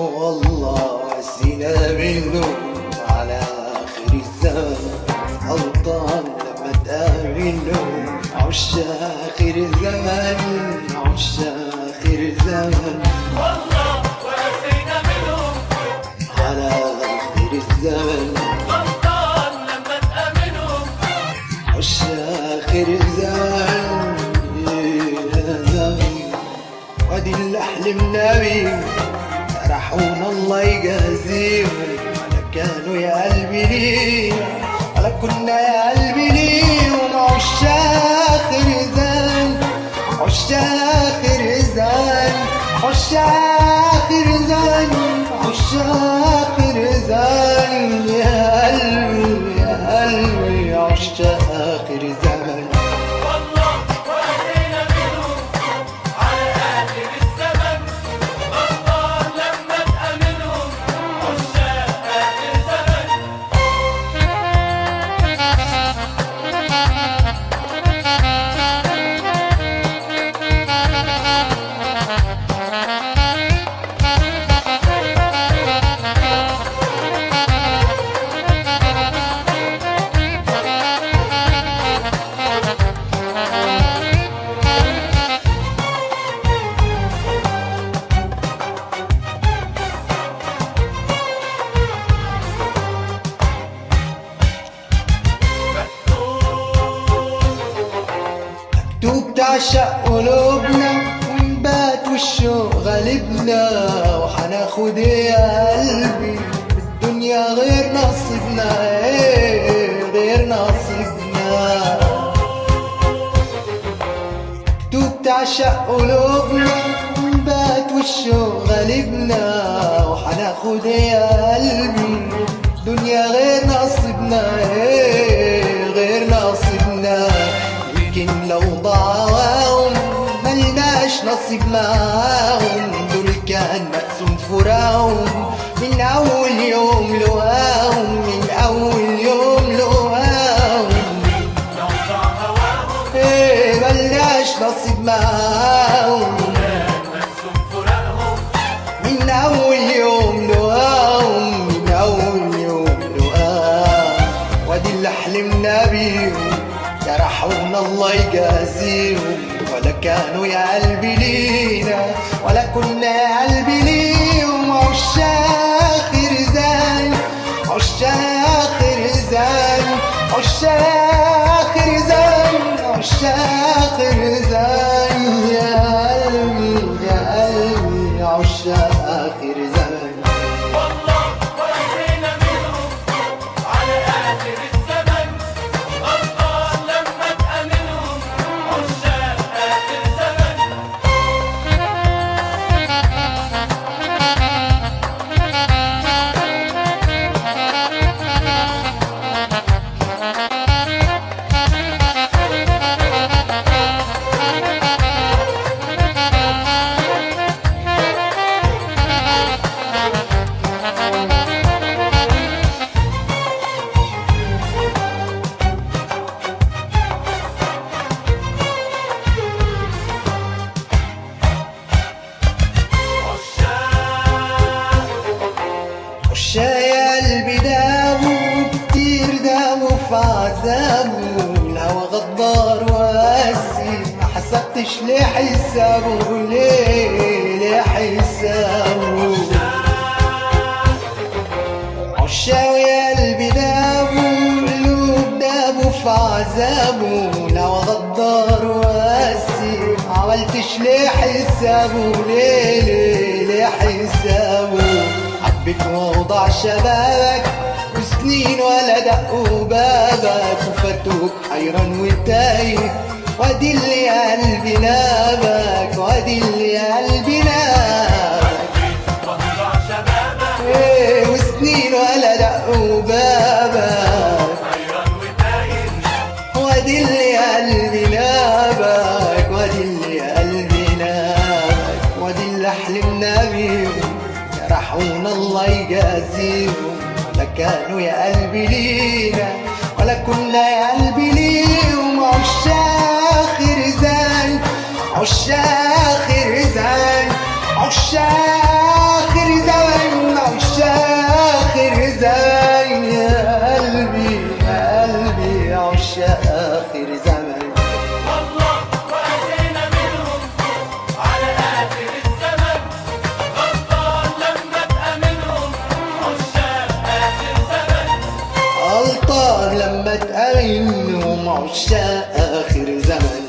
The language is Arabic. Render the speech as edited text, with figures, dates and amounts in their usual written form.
والله وسينا منه على آخر الزمان غلطان لما تقابلهم عش آخر الزمان عش آخر الزمان والله وسينا منهم على آخر الزمان غلطان لما تقابلهم عش آخر الزمان وادي اللي حلمنا بيه رحونا الله يجازيهم ولا كانوا يا قلبي لينا ولا كنا يا قلبي ليهم عش آخر زمان عش آخر زمان عش آخر زمان عش آخر زمان يا قلبي يا قلبي عش آخر زمان والله وسينا منهم على آخر الزمن غلطان لما تقابلهم عشاق آخر زمن مكتوب تعشق قلوبنا ونبات والشوق غالبنا وحناخد ايه يا قلبي الدنيا غير نصيبنا ايه غير نصيبنا مكتوب تعشق قلوبنا ونبات والشوق غالبنا وحناخد ايه يا قلبي الدنيا غير نصيبنا ايه غير نصيبنا يمكن لو ضاعوا ملناش نصيب معاهم دول كان مقسوم فراقهم من اول يوم لقاهم من اول يوم لقاهم لو ضاع هواهم ايه ملناش نصيب معاهم كان مقسوم فراقهم من اول يوم لقاهم من اول يوم لقاهم وادي اللي حلمنا بيهم جرحونا الله يجازيهم ولا كانوا يا قلبي لينا ولا كنا يا قلبي ليهم عش آخر زمان عش آخر زمان عش آخر زمان عش آخر زمان يا قلبي يا قلبي عش آخر زمان والله وسينا منهم على آخر الزمن غلطان لما تقابلهم عشاق آخر زمن عشا يا قلبي دابوا كتير دابوا في عذابه الهوى غدار وقاسي ما حسبتش ليه حسابه ليه حسابه عشا يا قلبي دابوا قلوب دابوا في عذابه الهوى غدار وقاسي عملتش ليه حسابه ليه حسابه حبك ووضع شبابك وسنين ولا دقوا بابك وفاتوك حيران وتايه وادي اللي يا قلبي نابك وادي اللي يا قلبي نابك وضع شبابك ايه وسنين ولا دقوا بابك حيران وتايه وادي اللي يا قلبي نابك وادي اللي يا قلبي نابك وادي اللي حلمنا بيهم جرحونا الله يجازيهم ولا كانوا يا قلبي لينا ولا كنا يا قلبي ليهم عش آخر زمان عش آخر زمان عش آخر زمان آخر زمن. والله وقاسينا منهم على آخر الزمن، غلطان لما تأمنهم عشاق آخر زمن. غلطان لما تأمنهم عشاق آخر زمن.